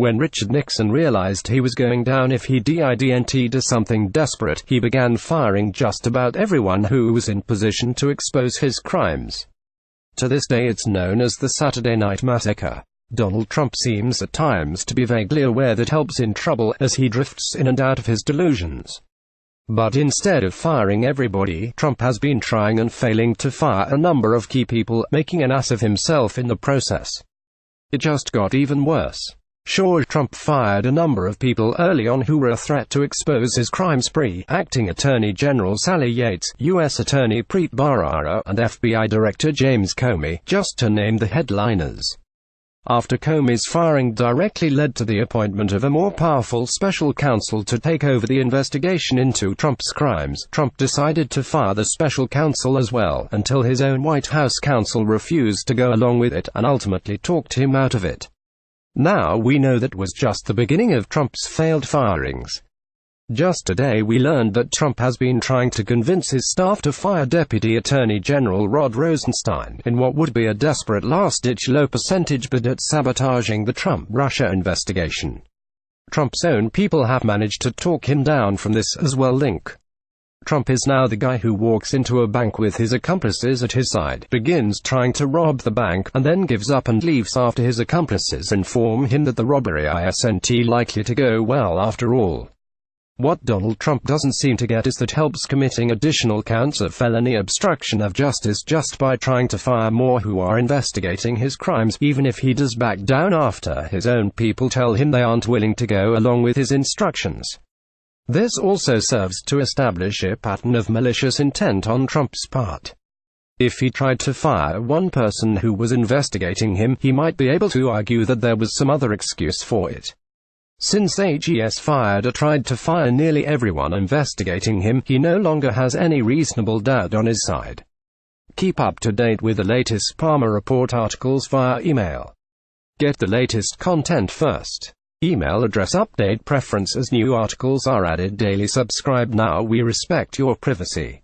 When Richard Nixon realized he was going down if he did something desperate, he began firing just about everyone who was in position to expose his crimes. To this day it's known as the Saturday Night Massacre. Donald Trump seems at times to be vaguely aware that help's in trouble, as he drifts in and out of his delusions. But instead of firing everybody, Trump has been trying and failing to fire a number of key people, making an ass of himself in the process. It just got even worse. Sure, Trump fired a number of people early on who were a threat to expose his crime spree: Acting Attorney General Sally Yates, U.S. Attorney Preet Bharara, and FBI Director James Comey, just to name the headliners. After Comey's firing directly led to the appointment of a more powerful special counsel to take over the investigation into Trump's crimes, Trump decided to fire the special counsel as well, until his own White House counsel refused to go along with it, and ultimately talked him out of it. Now we know that was just the beginning of Trump's failed firings. Just today we learned that Trump has been trying to convince his staff to fire Deputy Attorney General Rod Rosenstein, in what would be a desperate last-ditch low-percentage bid at sabotaging the Trump-Russia investigation. Trump's own people have managed to talk him down from this as well. Link. Trump is now the guy who walks into a bank with his accomplices at his side, begins trying to rob the bank, and then gives up and leaves after his accomplices inform him that the robbery isn't likely to go well after all. What Donald Trump doesn't seem to get is that help's committing additional counts of felony obstruction of justice just by trying to fire more who are investigating his crimes, even if he does back down after his own people tell him they aren't willing to go along with his instructions. This also serves to establish a pattern of malicious intent on Trump's part. If he tried to fire one person who was investigating him, he might be able to argue that there was some other excuse for it. Since HES fired or tried to fire nearly everyone investigating him, he no longer has any reasonable doubt on his side. Keep up to date with the latest Palmer Report articles via email. Get the latest content first. Email address update preference as new articles are added daily. Subscribe now. We respect your privacy.